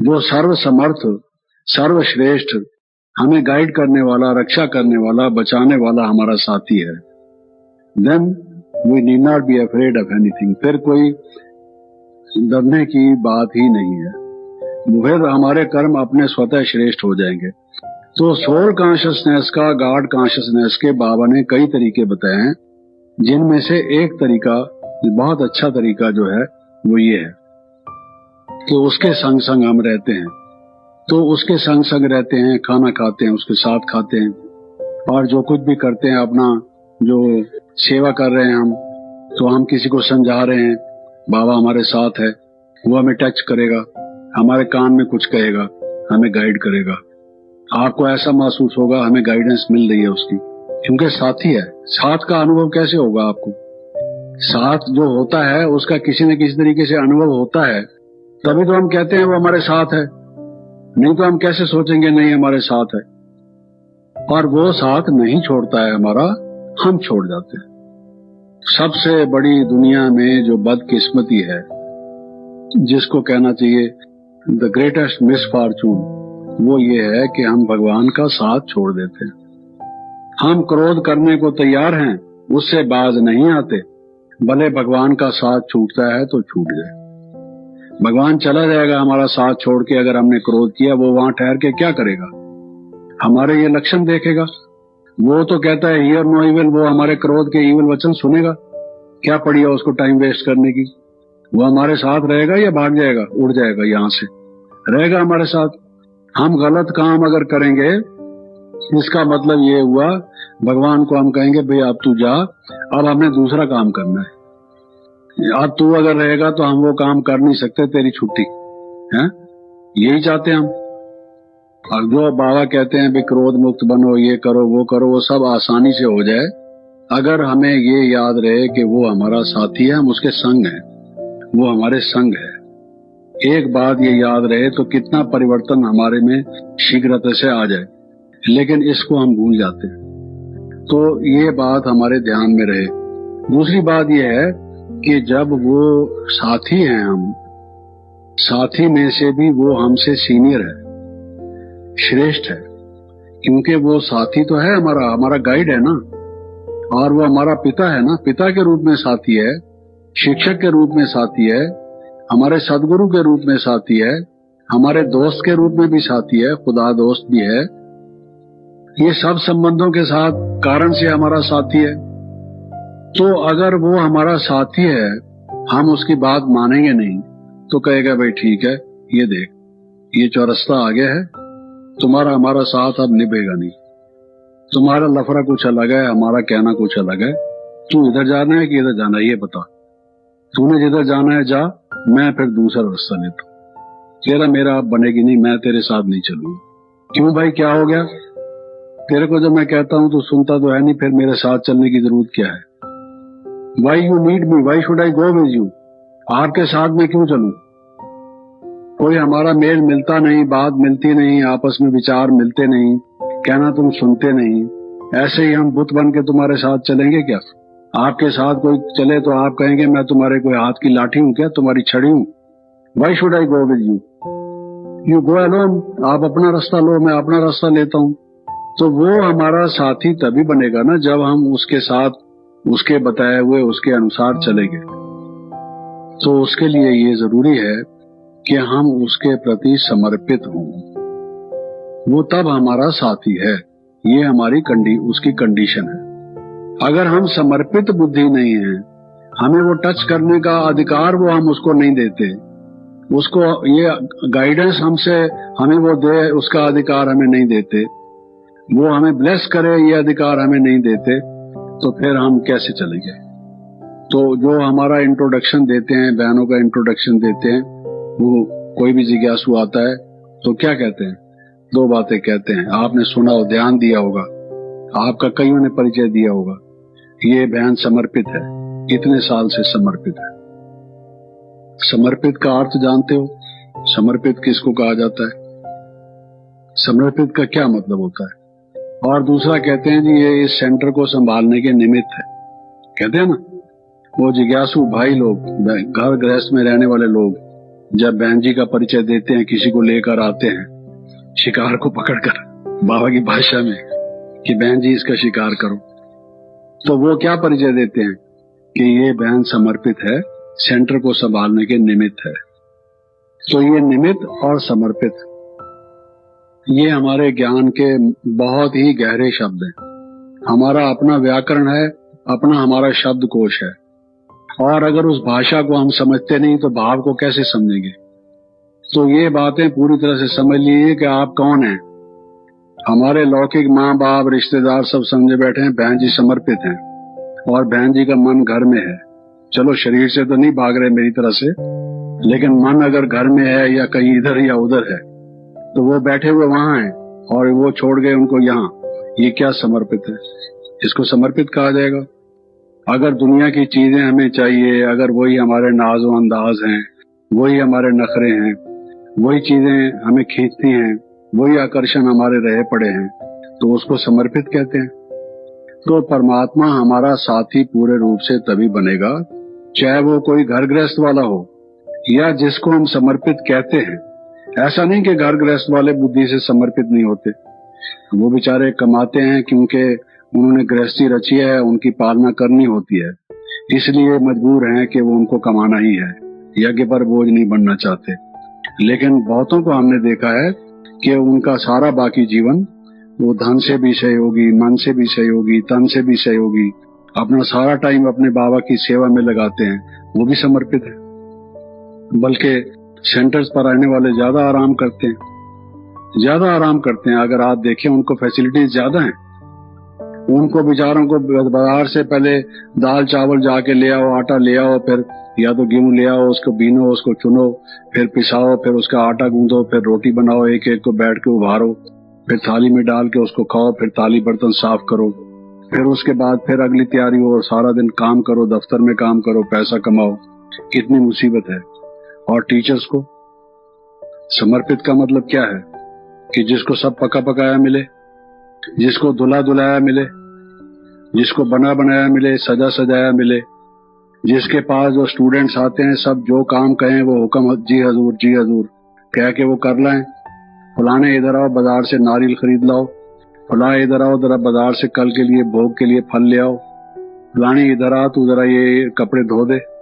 जो सर्व समर्थ, सर्वश्रेष्ठ, हमें गाइड करने वाला, रक्षा करने वाला, बचाने वाला हमारा साथी है, then we need not be afraid of anything। फिर कोई डरने की बात ही नहीं है। फिर हमारे कर्म अपने स्वतः श्रेष्ठ हो जाएंगे। तो सोल कॉन्शियसनेस का, गॉड कॉन्शियसनेस के बाबा ने कई तरीके बताए हैं, जिनमें से एक तरीका, बहुत अच्छा तरीका जो है वो ये है कि उसके संग संग हम रहते हैं। तो उसके संग संग रहते हैं, खाना खाते हैं, उसके साथ खाते हैं, और जो कुछ भी करते हैं, अपना जो सेवा कर रहे हैं हम, तो हम किसी को समझा रहे हैं, बाबा हमारे साथ है, वो हमें टच करेगा, हमारे कान में कुछ कहेगा, हमें गाइड करेगा। आपको ऐसा महसूस होगा हमें गाइडेंस मिल रही है उसकी, क्योंकि साथी है। साथ का अनुभव कैसे होगा आपको? साथ जो होता है उसका किसी न किसी तरीके से अनुभव होता है, तभी तो हम कहते हैं वो हमारे साथ है। नहीं तो हम कैसे सोचेंगे नहीं हमारे साथ है। और वो साथ नहीं छोड़ता है हमारा, हम छोड़ जाते हैं। सबसे बड़ी दुनिया में जो बदकिस्मती है, जिसको कहना चाहिए द ग्रेटेस्ट मिसफॉर्चून, वो ये है कि हम भगवान का साथ छोड़ देते हैं। हम क्रोध करने को तैयार हैं, उससे बाज नहीं आते, भले भगवान का साथ छूटता है तो छूट जाए। भगवान चला जाएगा हमारा साथ छोड़ के, अगर हमने क्रोध किया, वो वहां ठहर के क्या करेगा? हमारे ये लक्षण देखेगा। वो तो कहता है हियर नो इविल, वो हमारे क्रोध के इविल वचन सुनेगा, क्या पड़ी है उसको टाइम वेस्ट करने की? वो हमारे साथ रहेगा या भाग जाएगा, उड़ जाएगा? यहां से रहेगा हमारे साथ। हम गलत काम अगर करेंगे, इसका मतलब ये हुआ भगवान को हम कहेंगे भाई अब तू जा, अब हमने दूसरा काम करना है। अब तू अगर रहेगा तो हम वो काम कर नहीं सकते, तेरी छुट्टी है। यही चाहते हैं हम। और जो बाबा कहते हैं भाई क्रोध मुक्त बनो, ये करो वो करो, वो सब आसानी से हो जाए अगर हमें ये याद रहे कि वो हमारा साथी है, हम उसके संग हैं, वो हमारे संग है। एक बात ये याद रहे तो कितना परिवर्तन हमारे में शीघ्रता से आ जाए, लेकिन इसको हम भूल जाते हैं। तो ये बात हमारे ध्यान में रहे। दूसरी बात ये है कि जब वो साथी हैं, हम साथी में से भी वो हमसे सीनियर है, श्रेष्ठ है, क्योंकि वो साथी तो है हमारा, हमारा गाइड है ना, और वो हमारा पिता है ना, पिता के रूप में साथी है, शिक्षक के रूप में साथी है, हमारे सदगुरु के रूप में साथी है, हमारे दोस्त के रूप में भी साथी है, खुदा दोस्त भी है। ये सब संबंधों के साथ कारण से हमारा साथी है। तो अगर वो हमारा साथी है, हम उसकी बात मानेंगे नहीं, तो कहेगा भाई ठीक है, ये देख ये चौरस्ता आ गया है, तुम्हारा हमारा साथ अब निभेगा नहीं, तुम्हारा लफड़ा कुछ अलग है, हमारा कहना कुछ अलग है, तू इधर जाना है कि इधर जाना है ये बता, तूने जिधर जाना है जा, मैं फिर दूसरा रास्ता लेता हूं, तेरा मेरा बनेगी नहीं, मैं तेरे साथ नहीं चलूंगा। क्यों भाई, क्या हो गया? तेरे को जब मैं कहता हूं तो सुनता तो है नहीं, फिर मेरे साथ चलने की जरूरत क्या है? Why you need me, why should I go with you? आपके साथ में क्यों चलूं? कोई हमारा मेल मिलता नहीं, बात मिलती नहीं, आपस में विचार मिलते नहीं, कहना तुम सुनते नहीं, ऐसे ही हम बुत बन के तुम्हारे साथ चलेंगे क्या? आपके साथ कोई चले तो आप कहेंगे मैं तुम्हारे कोई हाथ की लाठी हूं क्या, तुम्हारी छड़ी हूं? Why should I go with you? You go alone, आप अपना रास्ता लो, मैं अपना रास्ता लेता हूं। तो वो हमारा साथी तभी बनेगा ना जब हम उसके साथ, उसके बताए हुए, उसके अनुसार चलेंगे। तो उसके लिए ये जरूरी है कि हम उसके प्रति समर्पित हों, वो तब हमारा साथी है। ये हमारी उसकी कंडीशन है। अगर हम समर्पित बुद्धि नहीं है, हमें वो टच करने का अधिकार वो हम उसको नहीं देते, उसको ये गाइडेंस हमसे हमें वो दे, उसका अधिकार हमें नहीं देते, वो हमें ब्लेस करे ये अधिकार हमें नहीं देते, तो फिर हम कैसे चलेंगे? तो जो हमारा इंट्रोडक्शन देते हैं, बहनों का इंट्रोडक्शन देते हैं, वो कोई भी जिज्ञासु आता है तो क्या कहते हैं? दो बातें कहते हैं, आपने सुना हो, ध्यान दिया होगा, आपका कईयों ने परिचय दिया होगा, ये बहन समर्पित है, इतने साल से समर्पित है। समर्पित का अर्थ जानते हो? समर्पित किसको कहा जाता है? समर्पित का क्या मतलब होता है? और दूसरा कहते हैं जी ये इस सेंटर को संभालने के निमित्त है, कहते हैं ना, वो जिज्ञासु भाई लोग, घर गृहस्थ में रहने वाले लोग, जब बहन जी का परिचय देते हैं, किसी को लेकर आते हैं शिकार को पकड़कर, बाबा की भाषा में, कि बहन जी इसका शिकार करो, तो वो क्या परिचय देते हैं कि ये बहन समर्पित है, सेंटर को संभालने के निमित्त है। तो ये निमित्त और समर्पित, ये हमारे ज्ञान के बहुत ही गहरे शब्द हैं। हमारा अपना व्याकरण है, अपना हमारा शब्दकोश है, और अगर उस भाषा को हम समझते नहीं तो भाव को कैसे समझेंगे। तो ये बातें पूरी तरह से समझ लीजिए कि आप कौन हैं। हमारे लौकिक माँ बाप रिश्तेदार सब समझे बैठे हैं बहन जी समर्पित हैं, और बहन जी का मन घर में है। चलो शरीर से तो नहीं भाग रहे मेरी तरह से, लेकिन मन अगर घर में है या कहीं इधर या उधर है तो वो बैठे हुए वहां हैं और वो छोड़ गए उनको यहाँ। ये क्या समर्पित है? इसको समर्पित कहा जाएगा। अगर दुनिया की चीजें हमें चाहिए, अगर वही हमारे नाज़ो अंदाज हैं, वही हमारे नखरे हैं, वही चीजें हमें खींचती हैं, वही आकर्षण हमारे रहे पड़े हैं, तो उसको समर्पित कहते हैं। तो परमात्मा हमारा साथी पूरे रूप से तभी बनेगा, चाहे वो कोई घर गृहस्थ वाला हो या जिसको हम समर्पित कहते हैं। ऐसा नहीं कि घर गृहस्थ वाले बुद्धि से समर्पित नहीं होते, वो बेचारे कमाते हैं क्योंकि उन्होंने गृहस्थी रची है, उनकी पालना करनी होती है, इसलिए मजबूर हैं कि वो उनको कमाना ही है, यज्ञ पर बोझ नहीं बनना चाहते। लेकिन बहुतों को हमने देखा है कि उनका सारा बाकी जीवन वो धन से भी सहयोगी, मन से भी सहयोगी, तन से भी सहयोगी, अपना सारा टाइम अपने बाबा की सेवा में लगाते हैं, वो भी समर्पित है। बल्कि सेंटर्स पर रहने वाले ज्यादा आराम करते हैं। अगर आप देखें उनको फैसिलिटीज ज्यादा हैं। उनको बेचारों को बाजार से पहले दाल चावल जाके ले आओ, आटा ले आओ, फिर या तो गेहूं ले आओ, उसको बीनो, उसको चुनो, फिर पिसाओ, फिर उसका आटा गूंदो, फिर रोटी बनाओ, एक एक को बैठ के उभारो, फिर थाली में डाल के उसको खाओ, फिर थाली बर्तन साफ करो, फिर उसके बाद फिर अगली तैयारी हो, सारा दिन काम करो, दफ्तर में काम करो, पैसा कमाओ। कितनी मुसीबत है। और टीचर्स को समर्पित का मतलब क्या है कि जिसको सब पका पकाया मिले, जिसको धुला धुलाया मिले, जिसको बना बनाया मिले, सजा सजाया मिले, जिसके पास जो स्टूडेंट्स आते हैं सब जो काम कहें वो हुक्म जी हजूर कह के वो कर लाएं। फलाने इधर आओ बाजार से नारियल खरीद लाओ, फलाने इधर आओ जरा बाजार से कल के लिए भोग के लिए फल ले आओ, फलानी इधर आ तू जरा ये कपड़े धो दे,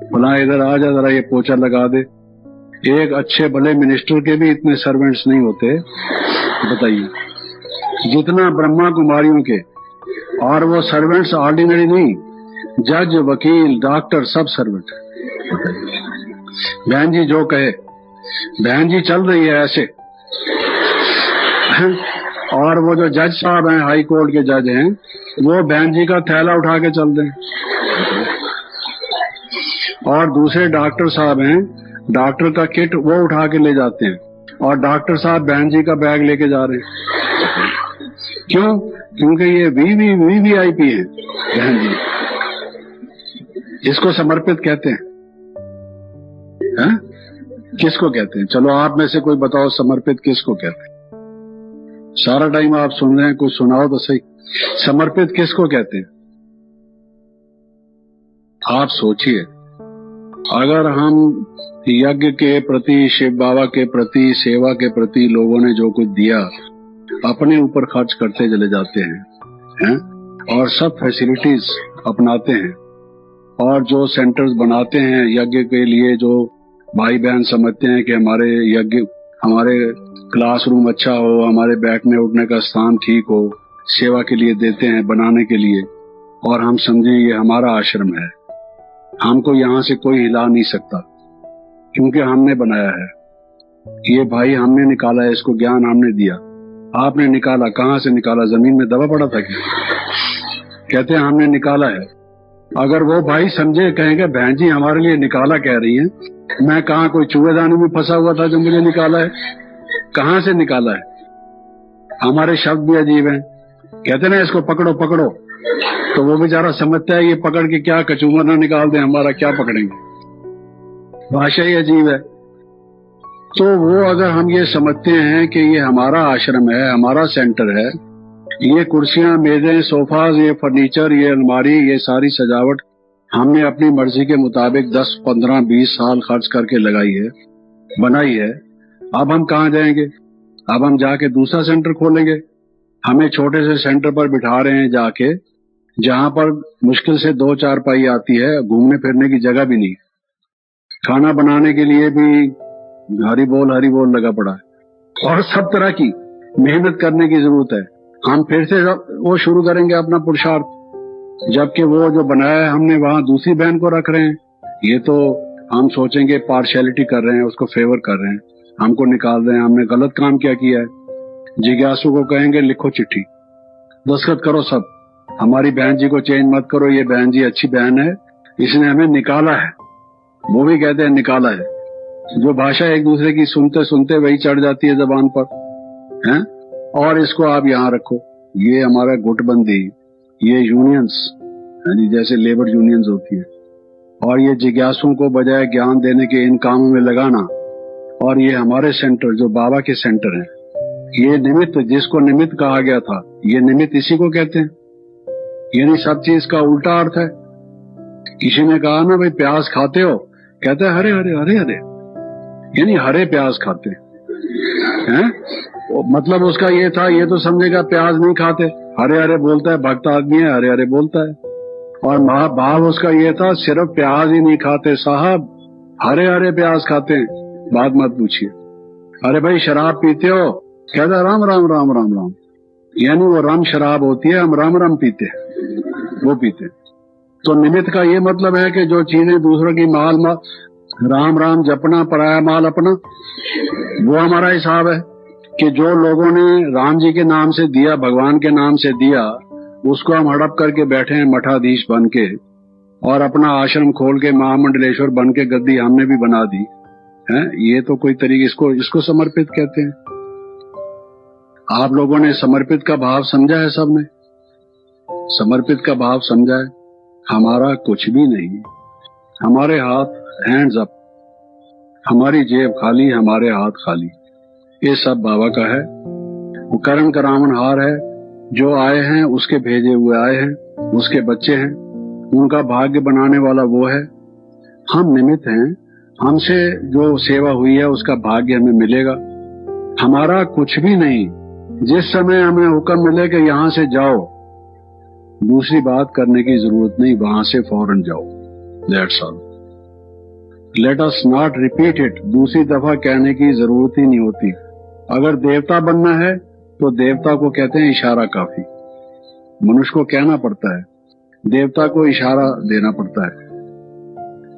फलाना इधर आ जा जरा ये पोछा लगा दे। एक अच्छे भले मिनिस्टर के भी इतने सर्वेंट्स नहीं होते, बताइए, जितना ब्रह्मा कुमारियों के। और वो सर्वेंट्स ऑर्डिनरी नहीं, जज, वकील, डॉक्टर सब सर्वेंट। बहन जी जो कहे, बहन जी चल रही है ऐसे। और वो जो जज साहब हैं, हाई कोर्ट के जज हैं, वो बहन जी का थैला उठा के चल दें। और दूसरे डॉक्टर साहब हैं, डॉक्टर का किट वो उठा के ले जाते हैं, और डॉक्टर साहब बहन जी का बैग लेके जा रहे हैं। क्यों? क्योंकि ये वीवीआईपी है बहन जी। इसको समर्पित कहते हैं। किसको कहते हैं? चलो आप में से कोई बताओ, समर्पित किसको कहते हैं? सारा टाइम आप सुन रहे हैं, कुछ सुनाओ तो सही। समर्पित किसको कहते हैं? आप सोचिए, अगर हम यज्ञ के प्रति, शिव बाबा के प्रति, सेवा के प्रति लोगों ने जो कुछ दिया अपने ऊपर खर्च करते चले जाते हैं और सब फैसिलिटीज अपनाते हैं, और जो सेंटर्स बनाते हैं यज्ञ के लिए, जो भाई बहन समझते हैं कि हमारे यज्ञ, हमारे क्लासरूम अच्छा हो, हमारे बैठने उठने का स्थान ठीक हो, सेवा के लिए देते हैं बनाने के लिए, और हम समझें ये हमारा आश्रम है, हमको यहाँ से कोई हिला नहीं सकता क्योंकि हमने बनाया है। ये भाई हमने निकाला है, इसको ज्ञान हमने दिया। आपने निकाला, कहाँ से निकाला? जमीन में दबा पड़ा था क्या? कहते हैं हमने निकाला है। अगर वो भाई समझे, कहेंगे बहन जी हमारे लिए निकाला कह रही हैं, मैं कहाँ कोई चूहेदानी में फंसा हुआ था जो मुझे निकाला है? कहाँ से निकाला है? हमारे शब्द भी अजीब हैं। कहते ना इसको पकड़ो पकड़ो, तो वो बेचारा समझता है ये पकड़ के क्या कचूमर ना निकाल दे हमारा, क्या पकड़ेंगे? भाषा ही अजीब है। तो वो अगर हम ये समझते हैं कि ये हमारा आश्रम है, हमारा सेंटर है, ये कुर्सियां, मेजें, सोफाज, ये फर्नीचर, ये अलमारी, ये सारी सजावट हमने अपनी मर्जी के मुताबिक 10, 15, 20 साल खर्च करके लगाई है, बनाई है। अब हम कहाँ जाएंगे? अब हम जाके दूसरा सेंटर खोलेंगे। हमें छोटे से सेंटर पर बिठा रहे हैं जाके, जहां पर मुश्किल से 2 चारपाई आती है, घूमने फिरने की जगह भी नहीं, खाना बनाने के लिए भी हरी बोल लगा पड़ा है, और सब तरह की मेहनत करने की जरूरत है। हम फिर से वो शुरू करेंगे अपना पुरुषार्थ, जबकि वो जो बनाया है हमने वहां दूसरी बहन को रख रहे हैं। ये तो हम सोचेंगे पार्शियलिटी कर रहे हैं, उसको फेवर कर रहे हैं, हमको निकाल रहे हैं, हमने गलत काम क्या किया है। जिज्ञासु को कहेंगे लिखो चिट्ठी, दस्तखत करो सब, हमारी बहन जी को चेंज मत करो, ये बहन जी अच्छी बहन है, इसने हमें निकाला है। वो भी कहते हैं निकाला है। जो भाषा एक दूसरे की सुनते सुनते वही चढ़ जाती है जबान पर, हैं? और इसको आप यहाँ रखो, ये हमारा गुटबंदी, ये यूनियंस, जैसे लेबर यूनियंस होती है, और ये जिज्ञासुओं को बजाय ज्ञान देने के इन कामों में लगाना, और ये हमारे सेंटर जो बाबा के सेंटर हैं, ये निमित्त जिसको निमित्त कहा गया था, ये निमित्त इसी को कहते हैं। यानी सब चीज का उल्टा अर्थ है। किसी ने कहा ना भाई प्याज खाते हो, कहते हैं हरे हरे हरे हरे, यानी हरे प्याज खाते हैं। मतलब उसका ये था, ये तो समझेगा प्याज नहीं खाते, हरे हरे बोलता है, भक्त आदमी है, हरे हरे बोलता है। और भाव उसका ये था, सिर्फ प्याज ही नहीं खाते साहब, हरे हरे प्याज खाते हैं, बात मत पूछिए। अरे भाई शराब पीते हो, कहता राम राम राम राम राम, यानी वो राम शराब होती है, हम राम राम पीते हैं, वो पीते। तो निमित्त का ये मतलब है कि जो चीजें दूसरों की माल राम राम जपना, पराया माल अपना, वो हमारा हिसाब है। कि जो लोगों ने राम जी के नाम से दिया, भगवान के नाम से दिया, उसको हम हड़प करके बैठे हैं मठाधीश बन के, और अपना आश्रम खोल के महामंडलेश्वर बन के गद्दी हमने भी बना दी है। ये तो कोई तरीके, इसको समर्पित कहते हैं। आप लोगों ने समर्पित का भाव समझा है? सबने समर्पित का भाव समझा है? हमारा कुछ भी नहीं, हमारे हाथ हैंड्स अप, हमारी जेब खाली, हमारे हाथ खाली, ये सब बाबा का है। वो करण करावन हार है, जो आए हैं उसके भेजे हुए आए हैं, उसके बच्चे हैं, उनका भाग्य बनाने वाला वो है। हम निमित्त हैं, हमसे जो सेवा हुई है उसका भाग्य हमें मिलेगा। हमारा कुछ भी नहीं। जिस समय हमें हुक्म मिले कि यहाँ से जाओ, दूसरी बात करने की जरूरत नहीं, वहां से फौरन जाओ। That's all. Let us not repeat it, दूसरी दफा कहने की जरूरत ही नहीं होती। अगर देवता बनना है तो देवता को कहते हैं इशारा काफी, मनुष्य को कहना पड़ता है, देवता को इशारा देना पड़ता है।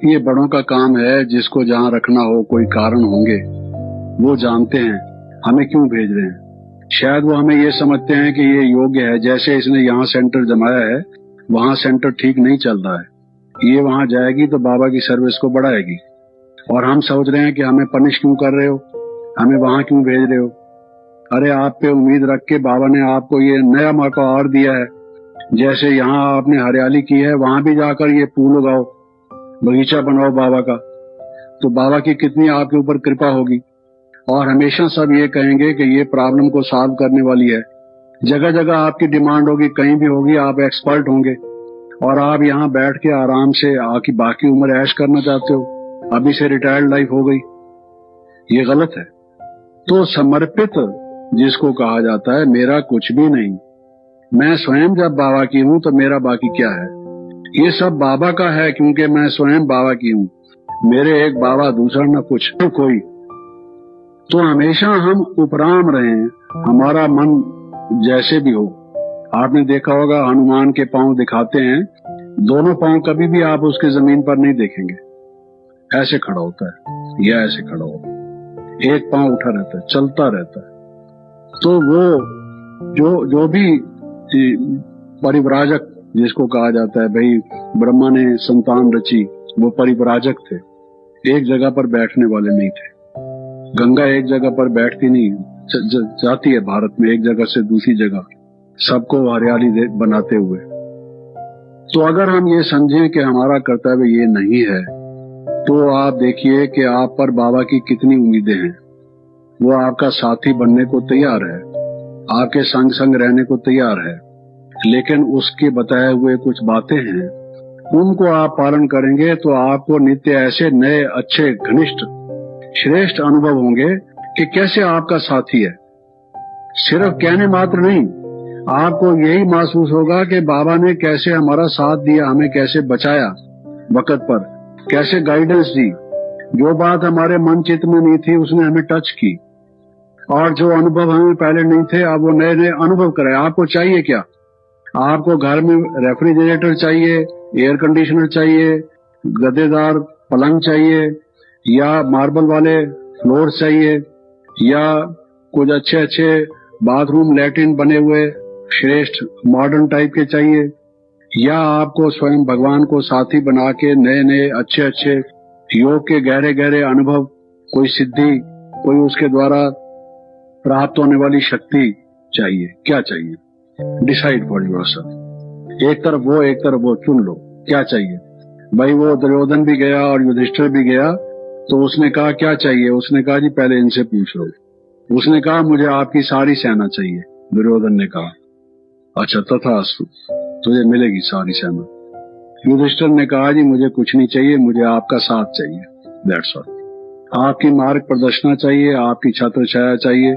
ये बड़ों का काम है, जिसको जहां रखना हो कोई कारण होंगे, वो जानते हैं हमें क्यों भेज रहे हैं। शायद वो हमें ये समझते हैं कि ये योग्य है, जैसे इसने यहाँ सेंटर जमाया है, वहां सेंटर ठीक नहीं चल रहा है, ये वहां जाएगी तो बाबा की सर्विस को बढ़ाएगी, और हम सोच रहे हैं कि हमें पनिश क्यों कर रहे हो, हमें वहां क्यों भेज रहे हो। अरे आप पे उम्मीद रख के बाबा ने आपको ये नया मौका और दिया है। जैसे यहाँ आपने हरियाली की है, वहां भी जाकर ये फूल उगाओ, बगीचा बनाओ बाबा का, तो बाबा की कितनी आपके ऊपर कृपा होगी। और हमेशा सब ये कहेंगे कि ये प्रॉब्लम को सॉल्व करने वाली है। जगह जगह आपकी डिमांड होगी, कहीं भी होगी, आप एक्सपर्ट होंगे, और आप यहाँ बैठ के आराम से आकी बाकी उम्र ऐश करना चाहते हो, अभी से रिटायर्ड लाइफ हो गई, ये गलत है। तो समर्पित जिसको कहा जाता है, मेरा कुछ भी नहीं, मैं स्वयं जब बाबा की हूँ तो मेरा बाकी क्या है, ये सब बाबा का है, क्योंकि मैं स्वयं बाबा की हूँ। मेरे एक बाबा, दूसरा न कुछ न कोई। तो हमेशा हम उपराम रहें, हमारा मन जैसे भी हो। आपने देखा होगा हनुमान के पांव दिखाते हैं, दोनों पांव कभी भी आप उसके जमीन पर नहीं देखेंगे, ऐसे खड़ा होता है या ऐसे खड़ा होता है, एक पांव उठा रहता है, चलता रहता है। तो वो जो भी परिव्राजक जिसको कहा जाता है, भाई ब्रह्मा ने संतान रची, वो परिव्राजक थे, एक जगह पर बैठने वाले नहीं थे। गंगा एक जगह पर बैठती नहीं, जाती है भारत में एक जगह से दूसरी जगह, सबको हरियाली बनाते हुए। तो अगर हम ये समझें कि हमारा कर्तव्य ये नहीं है, तो आप देखिए कि आप पर बाबा की कितनी उम्मीदें हैं। वो आपका साथी बनने को तैयार है, आपके संग संग रहने को तैयार है, लेकिन उसके बताए हुए कुछ बातें हैं, उनको आप पालन करेंगे तो आपको नित्य ऐसे नए अच्छे घनिष्ठ श्रेष्ठ अनुभव होंगे कि कैसे आपका साथी है। सिर्फ कहने मात्र नहीं, आपको यही महसूस होगा कि बाबा ने कैसे हमारा साथ दिया, हमें कैसे बचाया वक्त पर, कैसे गाइडेंस दी। जो बात हमारे मन चित्त में नहीं थी उसने हमें टच की, और जो अनुभव हमें पहले नहीं थे अब वो नए नए अनुभव कराए। आपको चाहिए क्या? आपको घर में रेफ्रिजरेटर चाहिए, एयर कंडीशनर चाहिए, गद्देदार पलंग चाहिए, या मार्बल वाले फ्लोर चाहिए, या कुछ अच्छे अच्छे बाथरूम लैट्रिन बने हुए श्रेष्ठ मॉडर्न टाइप के चाहिए, या आपको स्वयं भगवान को साथी बना के नए नए अच्छे अच्छे योग के गहरे गहरे अनुभव, कोई सिद्धि, कोई उसके द्वारा प्राप्त होने वाली शक्ति चाहिए? क्या चाहिए? Decide for yourself. एक तरफ वो चुन लो क्या चाहिए। भाई वो दुर्योधन भी गया और युधिष्ठिर भी गया, तो उसने कहा क्या चाहिए? उसने कहा जी पहले इनसे पूछ लो। उसने कहा मुझे आपकी सारी सेना चाहिए। दुर्योधन ने कहा अच्छा तथास्तु, तुझे मिलेगी सारी सेना। युधिष्ठिर ने कहा जी मुझे कुछ नहीं चाहिए, मुझे आपका साथ चाहिए, दैट्स ऑल। आपकी मार्ग प्रदर्शना चाहिए, आपकी छत्र छाया चाहिए,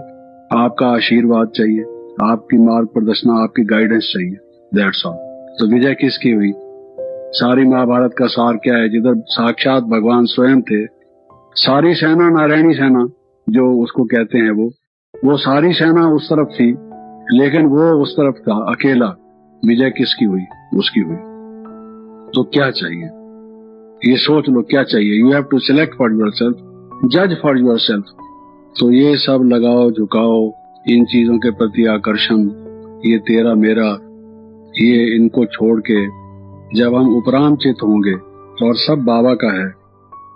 आपका आशीर्वाद चाहिए, आपकी मार्ग प्रदर्शना, आपकी गाइडेंस चाहिए, दैट्स ऑल। तो विजय किसकी हुई? सारी महाभारत का सार क्या है? जिधर साक्षात भगवान स्वयं थे, सारी सेना, नारायणी सेना जो उसको कहते हैं, वो सारी सेना उस तरफ थी, लेकिन वो उस तरफ था अकेला। विजय किसकी हुई? उसकी हुई। तो क्या चाहिए ये सोच लो, क्या चाहिए? You have to select for yourself, जज फॉर योरसेल्फ। तो ये सब लगाओ झुकाओ, इन चीजों के प्रति आकर्षण, ये तेरा मेरा, ये इनको छोड़ के जब हम उपराम चित होंगे और सब बाबा का है,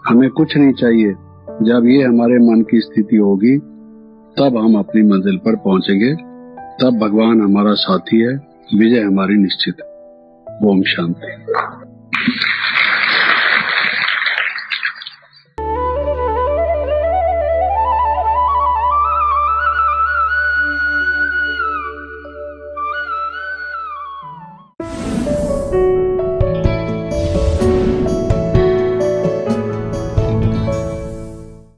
हमें कुछ नहीं चाहिए, जब ये हमारे मन की स्थिति होगी तब हम अपनी मंजिल पर पहुंचेंगे, तब भगवान हमारा साथी है, विजय हमारी निश्चित है। ओम शांति।